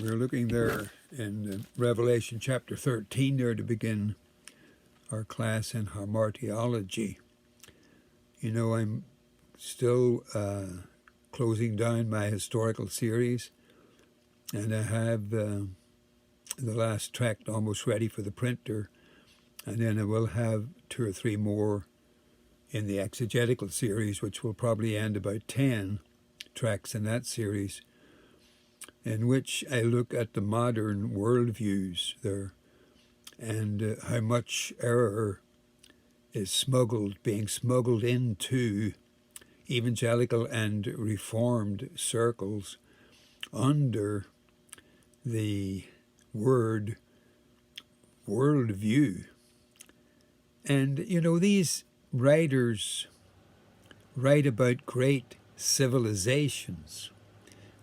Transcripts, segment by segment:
We're looking there in Revelation chapter 13 there to begin our class in Harmartiology. You know, I'm still closing down my historical series, and I have the last tract almost ready for the printer, and then I will have 2 or 3 more in the exegetical series, which will probably end about 10 tracts in that series, in which I look at the modern worldviews there and how much error is being smuggled into evangelical and reformed circles under the word worldview. And, you know, these writers write about great civilizations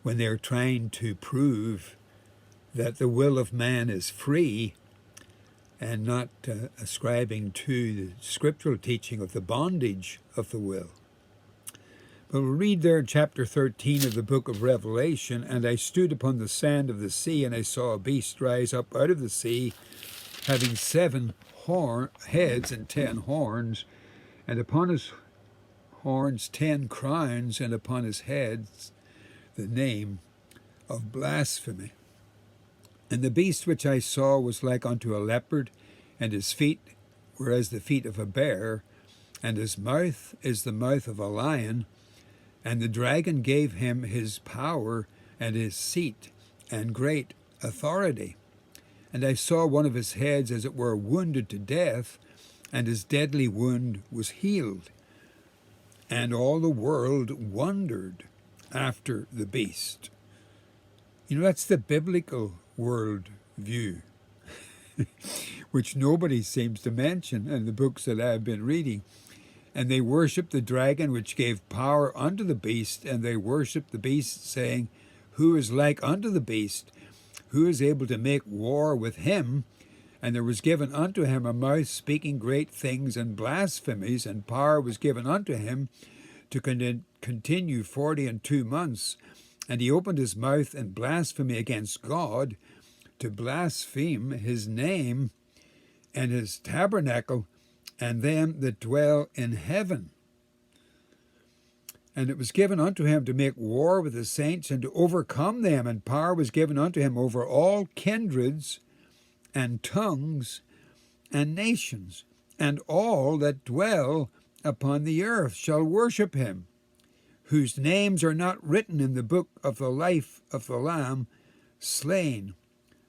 when they're trying to prove that the will of man is free and not ascribing to the scriptural teaching of the bondage of the will. But we'll read there in chapter 13 of the book of Revelation, "And I stood upon the sand of the sea, and I saw a beast rise up out of the sea, having 7 heads and 10 horns, and upon his horns 10 crowns, and upon his heads the name of blasphemy. And the beast which I saw was like unto a leopard, and his feet were as the feet of a bear, and his mouth is the mouth of a lion. And the dragon gave him his power and his seat and great authority. And I saw one of his heads as it were wounded to death, and his deadly wound was healed. And all the world wondered after the beast." You know, that's the biblical world view, which nobody seems to mention in the books that I've been reading. "And they worshipped the dragon, which gave power unto the beast, and they worshipped the beast, saying, Who is like unto the beast? Who is able to make war with him? And there was given unto him a mouth speaking great things and blasphemies, and power was given unto him to continue 42 months. And he opened his mouth in blasphemy against God, to blaspheme his name and his tabernacle, and them that dwell in heaven. And it was given unto him to make war with the saints, and to overcome them, and power was given unto him over all kindreds and tongues and nations, and all that dwell upon the earth shall worship him, whose names are not written in the book of the life of the Lamb, slain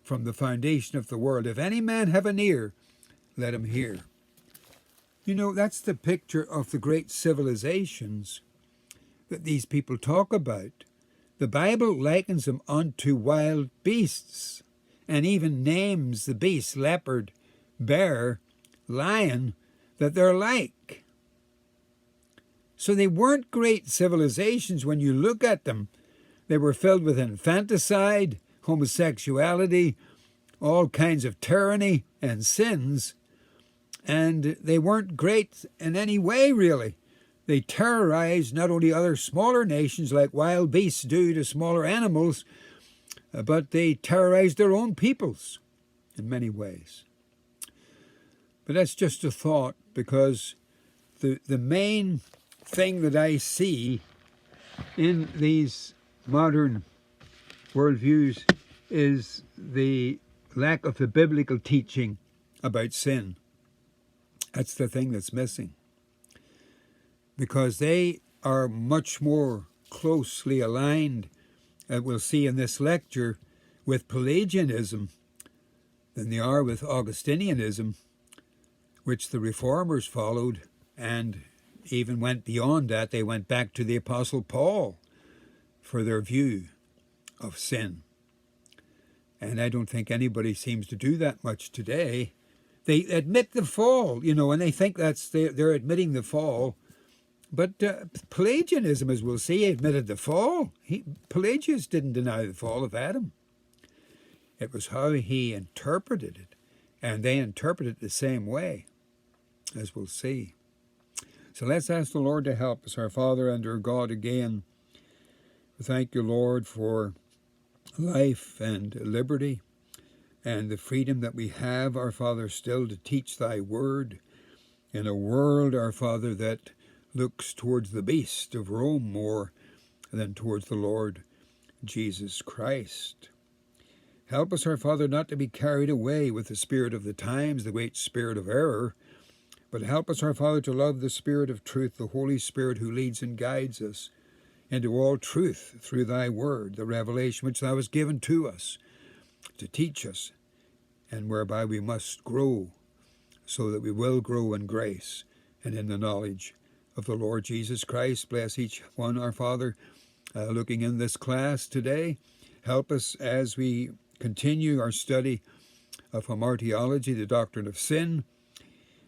from the foundation of the world. If any man have an ear, let him hear." You know, that's the picture of the great civilizations that these people talk about. The Bible likens them unto wild beasts, and even names the beasts, leopard, bear, lion, that they're like. So they weren't great civilizations when you look at them. They were filled with infanticide, homosexuality, all kinds of tyranny and sins, and they weren't great in any way, really. They terrorized not only other smaller nations like wild beasts do to smaller animals, but they terrorized their own peoples in many ways. But that's just a thought, because the main thing that I see in these modern worldviews is the lack of the biblical teaching about sin. That's the thing that's missing, because they are much more closely aligned, we'll see in this lecture, with Pelagianism than they are with Augustinianism, which the Reformers followed, and even went beyond that. They went back to the Apostle Paul for their view of sin. And I don't think anybody seems to do that much today. They admit the fall, you know, and they think they're admitting the fall. But Pelagianism, as we'll see, admitted the fall. Pelagius didn't deny the fall of Adam. It was how he interpreted it, and they interpret it the same way, as we'll see. So let's ask the Lord to help us. Our Father and our God, again, we thank you, Lord, for life and liberty, and the freedom that we have, our Father, still to teach thy word in a world, our Father, that looks towards the beast of Rome more than towards the Lord Jesus Christ. Help us, our Father, not to be carried away with the spirit of the times, the great spirit of error, but help us, our Father, to love the Spirit of truth, the Holy Spirit who leads and guides us into all truth through thy word, the revelation which thou hast given to us to teach us, and whereby we must grow, so that we will grow in grace and in the knowledge of the Lord Jesus Christ. Bless each one, our Father, looking in this class today. Help us as we continue our study of Harmartiology, the doctrine of sin,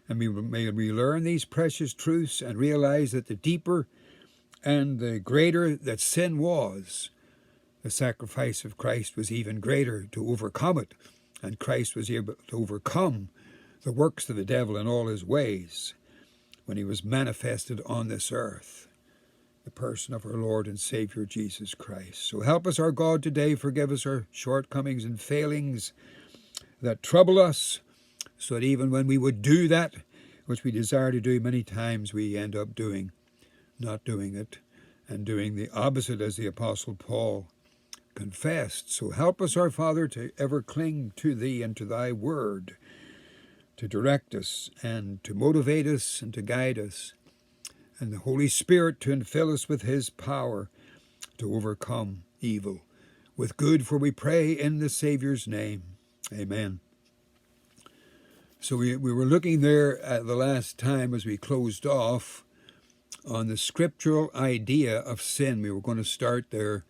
and may we learn these precious truths and realize that the deeper and the greater that sin was, the sacrifice of Christ was even greater to overcome it, and Christ was able to overcome the works of the devil in all his ways when he was manifested on this earth, the person of our Lord and Savior Jesus Christ. So help us, our God, today. Forgive us our shortcomings and failings that trouble us, so that even when we would do that which we desire to do, many times we end up not doing it, and doing the opposite, as the Apostle Paul confessed. So help us, our Father, to ever cling to thee and to thy word, to direct us and to motivate us and to guide us, and the Holy Spirit to infill us with his power to overcome evil with good, for we pray in the Savior's name. Amen. So we were looking there at the last time as we closed off on the scriptural idea of sin. We were going to start there,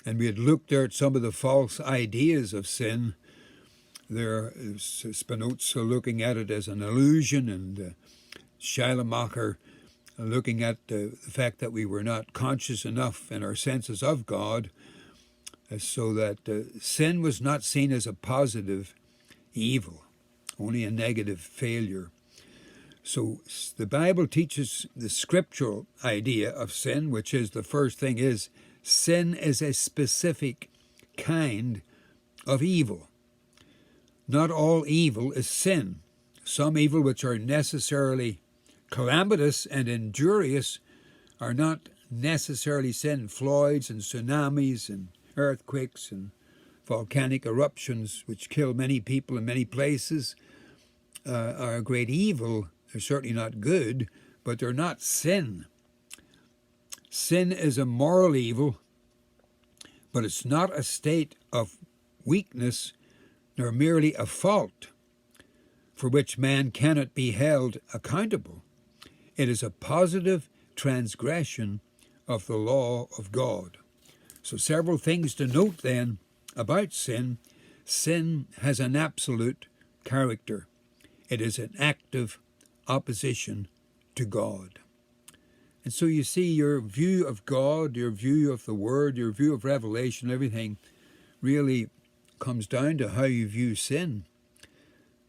and we had looked there at some of the false ideas of sin. There is Spinoza looking at it as an illusion, and Schleiermacher looking at the fact that we were not conscious enough in our senses of God, so that sin was not seen as a positive evil, only a negative failure. So the Bible teaches the scriptural idea of sin, which is, the first thing is, sin is a specific kind of evil. Not all evil is sin. Some evil which are necessarily calamitous and injurious are not necessarily sin. Floods and tsunamis and earthquakes and volcanic eruptions, which kill many people in many places, are a great evil. They're certainly not good, but they're not sin. Sin is a moral evil, but it's not a state of weakness nor merely a fault for which man cannot be held accountable. It is a positive transgression of the law of God. So several things to note then about sin. Sin has an absolute character. It is an active opposition to God. And so you see, your view of God, your view of the Word, your view of Revelation, everything really comes down to how you view sin.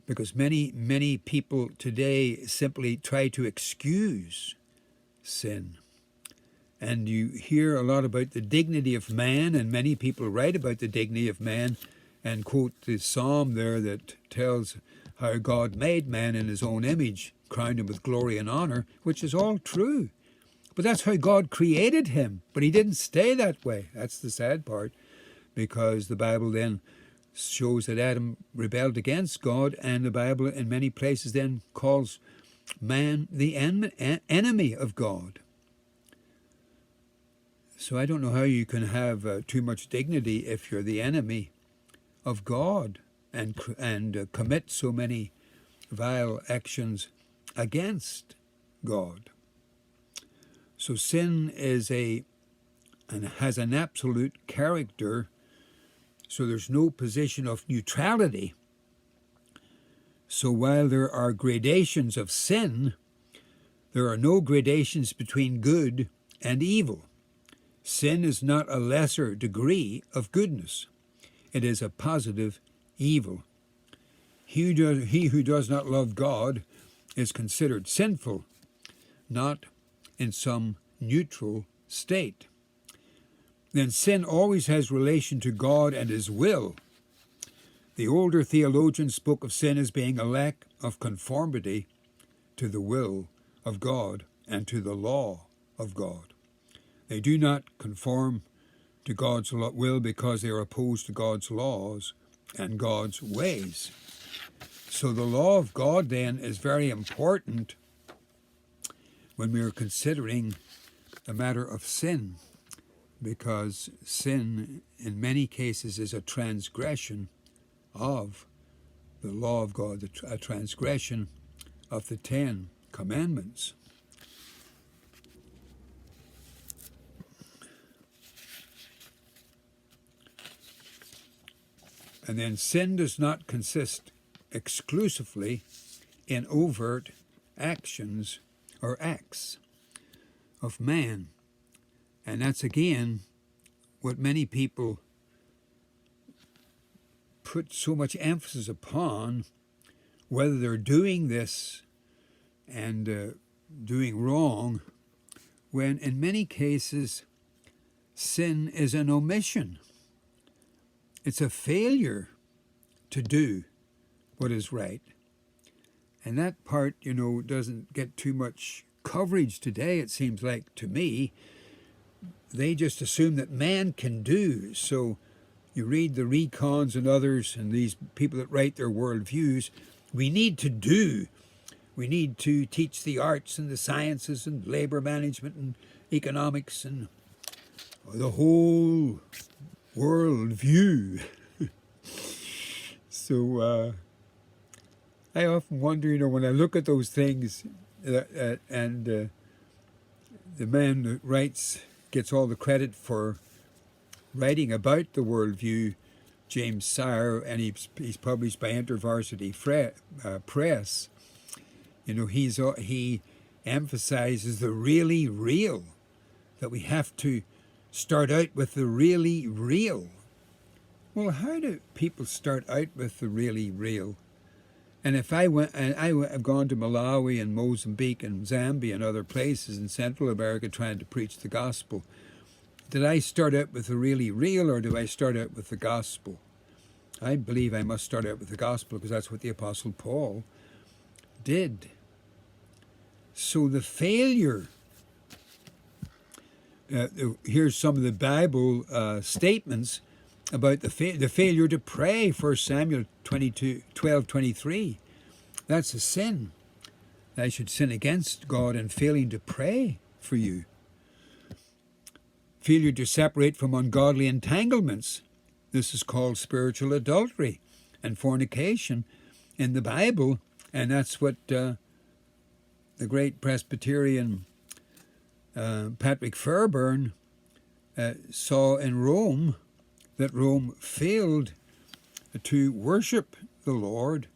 Because many people today simply try to excuse sin. And you hear a lot about the dignity of man, and many people write about the dignity of man and quote the psalm there that tells how God made man in his own image, crowned him with glory and honor, which is all true. But that's how God created him. But he didn't stay that way. That's the sad part, because the Bible then shows that Adam rebelled against God, and the Bible in many places then calls man the enemy of God. So I don't know how you can have too much dignity if you're the enemy of God and commit so many vile actions against God. So sin is and has an absolute character, so there's no position of neutrality. So while there are gradations of sin, there are no gradations between good and evil. Sin is not a lesser degree of goodness. It is a positive evil. He who does not love God is considered sinful, not in some neutral state. then sin always has relation to God and His will. The older theologians spoke of sin as being a lack of conformity to the will of God and to the law of God. They do not conform to God's will because they are opposed to God's laws and God's ways. So the law of God then is very important when we are considering the matter of sin, because sin in many cases is a transgression of the law of God, a transgression of the 10 Commandments. And then sin does not consist exclusively in overt actions or acts of man. And that's again what many people put so much emphasis upon, whether they're doing this and doing wrong, when in many cases sin is an omission. It's a failure to do what is right. And that part, doesn't get too much coverage today, it seems like to me. They just assume that man can do. So you read the recons and others and these people that write their worldviews, we need to do. We need to teach the arts and the sciences and labor management and economics and the whole world view. So I often wonder, when I look at those things, and the man that writes gets all the credit for writing about the worldview, James Sire, and he's published by InterVarsity Press. He emphasizes the really real, that we have to start out with the really real. Well, how do people start out with the really real? And if I've gone to Malawi and Mozambique and Zambia and other places in Central America trying to preach the gospel, did I start out with the really real, or do I start out with the gospel? I believe I must start out with the gospel, because that's what the Apostle Paul did. So the failure, here's some of the Bible statements about the failure to pray. 1 Samuel 12:23. That's a sin. I should sin against God in failing to pray for you. Failure to separate from ungodly entanglements. This is called spiritual adultery and fornication in the Bible, and that's what the great Presbyterian Patrick Fairbairn saw in Rome, that Rome failed to worship the Lord.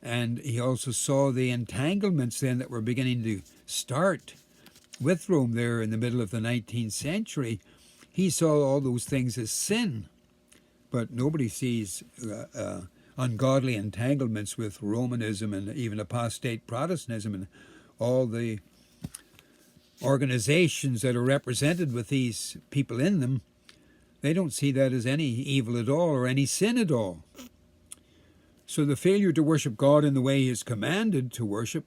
And he also saw the entanglements then that were beginning to start with Rome there in the middle of the 19th century. He saw all those things as sin. But nobody sees ungodly entanglements with Romanism and even apostate Protestantism and all the organizations that are represented with these people in them. They don't see that as any evil at all or any sin at all. So the failure to worship God in the way He is commanded to worship,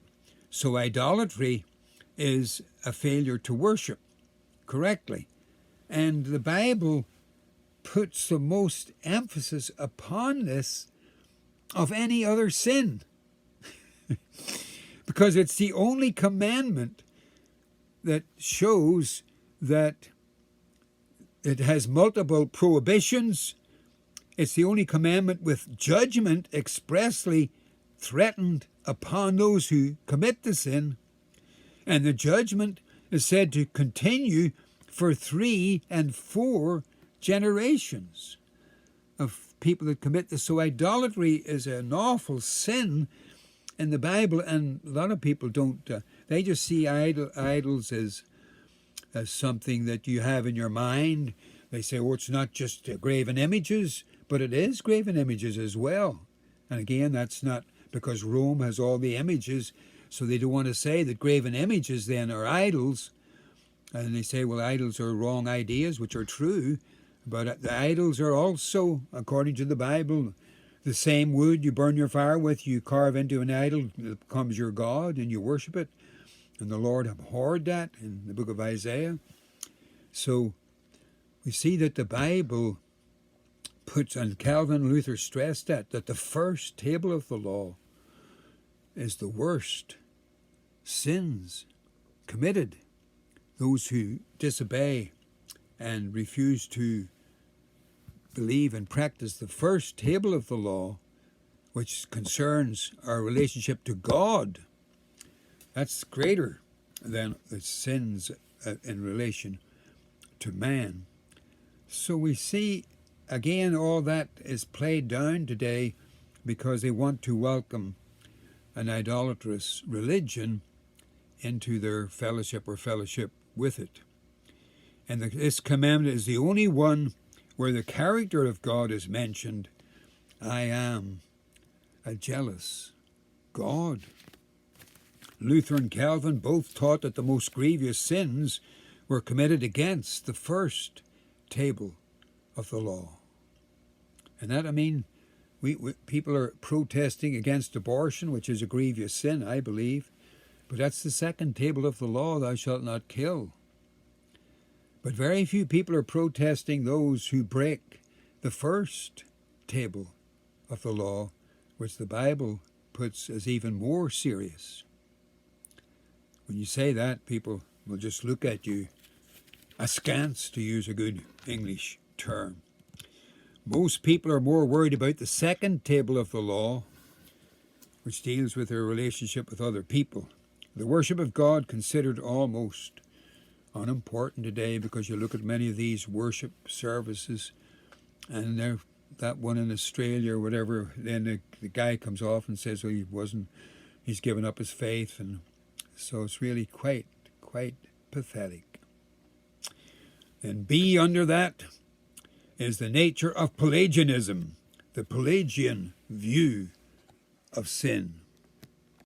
so idolatry is a failure to worship correctly. And the Bible puts the most emphasis upon this of any other sin. Because it's the only commandment that shows that it has multiple prohibitions. It's the only commandment with judgment expressly threatened upon those who commit the sin. And the judgment is said to continue for 3 and 4 generations of people that commit this. So idolatry is an awful sin in the Bible, and a lot of people don't. They just see idols as something that you have in your mind. They say, oh, it's not just graven images, but it is graven images as well. And again, that's not because Rome has all the images, so they don't want to say that graven images then are idols. And they say, well, idols are wrong ideas, which are true, but the idols are also, according to the Bible, the same wood you burn your fire with, you carve into an idol that becomes your God, and you worship it. And the Lord abhorred that in the book of Isaiah. So we see that the Bible puts, and Calvin and Luther stressed that the first table of the law is the worst sins committed. Those who disobey and refuse to believe and practice the first table of the law, which concerns our relationship to God, that's greater than the sins in relation to man. So we see, again, all that is played down today because they want to welcome an idolatrous religion into their fellowship or fellowship with it. And this commandment is the only one where the character of God is mentioned. I am a jealous God. Luther and Calvin both taught that the most grievous sins were committed against the first table of the law. And that, I mean, we people are protesting against abortion, which is a grievous sin, I believe. But that's the second table of the law, thou shalt not kill. But very few people are protesting those who break the first table of the law, which the Bible puts as even more serious. When you say that, people will just look at you askance, to use a good English term. Most people are more worried about the second table of the law, which deals with their relationship with other people. The worship of God considered almost unimportant today, because you look at many of these worship services and that one in Australia or whatever, then the guy comes off and says, well, he's given up his faith. And so it's really quite pathetic. And B under that is the nature of Pelagianism, the Pelagian view of sin.